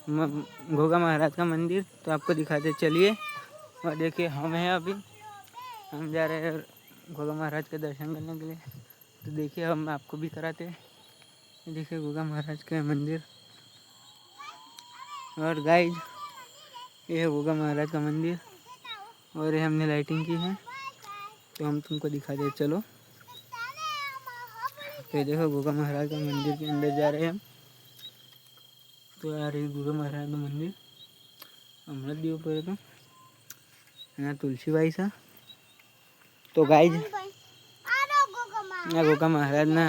घोगा महाराज का मंदिर, तो आपको दिखाते चलिए। और देखिए हम हैं अभी, हम जा रहे हैं घोगा महाराज के दर्शन करने के लिए। तो देखिए हम आपको भी कराते हैं। देखिए घोगा महाराज का मंदिर। और गाइज ये है घोगा महाराज का मंदिर, और ये हमने लाइटिंग की है, तो हम तुमको दिखाते हैं, चलो। तो देखो घोगा महाराज का मंदिर के अंदर जा रहे हैं हम। तो यार ये घोगा महाराज का मंदिर हमारा दियो पर तो ना तुलसीबाई सा। तो गाइज આ ઘોગા મહારાજના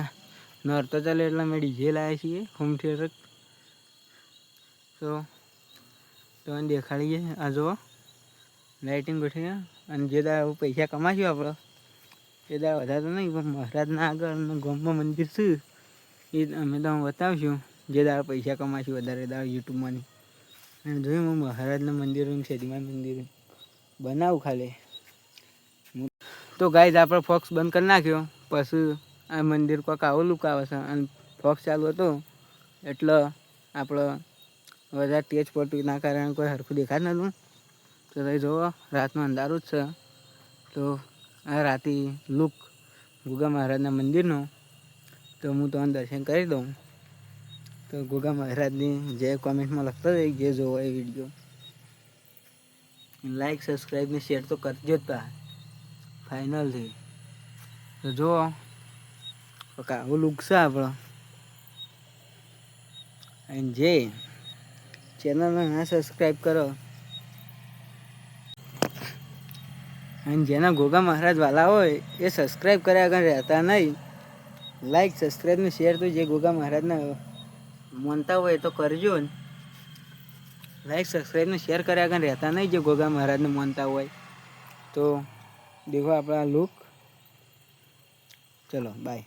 નોરતો ચાલે એટલે અમે ડીજે લાવ્યા છીએ હોમ થિયેટર। તો તમને દેખાડીએ, આ જુઓ લાઇટિંગ ગોઠવી ગયા। અને જે દાડા પૈસા કમાશું આપણે એ દાડા વધારે તો નહીં, પણ મહારાજના આગળ ગામમાં મંદિર છે એ અમે તો બતાવશું। જે દાડા પૈસા કમાશું વધારે દાડા યુટ્યુબમાંની, અને જોયું હું મહારાજના મંદિરોની સેદીમાં મંદિર બનાવું ખાલી। તો ગાઈઝ આપણે ફોક્સ બંધ કરી નાખ્યો, પછી આ મંદિર કોઈક આવો લુક આવે છે, અને ફોક્સ ચાલુ હતો એટલે આપણે વધારે તેજ પડતું ના કારણે કોઈ સરખું દેખાત નહોતું। તો તમે જુઓ રાતનું અંધારું જ છે। તો આ રાતે લુક ઘોગા મહારાજના મંદિરનો તો હું તમને દર્શન કરી દઉં। તો ઘોગા મહારાજની જે કોમેન્ટમાં લખતો હોય જે જોવો એ વિડીયો લાઈક સબસ્ક્રાઈબ ને શેર તો કરજો જ તા ફાઇનલથી। તો જુઓ આવું લુક છે આપણો। અને જે ચેનલને ના સબસ્ક્રાઈબ કરો અને જેના ઘોગા મહારાજ વાલા હોય એ સબસ્ક્રાઈબ કર્યા આગળ રહેતા નહીં। લાઈક સબસ્ક્રાઈબ ને શેર તો જે ઘોગા મહારાજને માનતા હોય તો કરજો ને। લાઈક સબસ્ક્રાઈબ ને શેર કર્યા આગળ રહેતા નહીં, જે ઘોગા મહારાજને માનતા હોય તો। देखो अपना लुक, चलो बाय।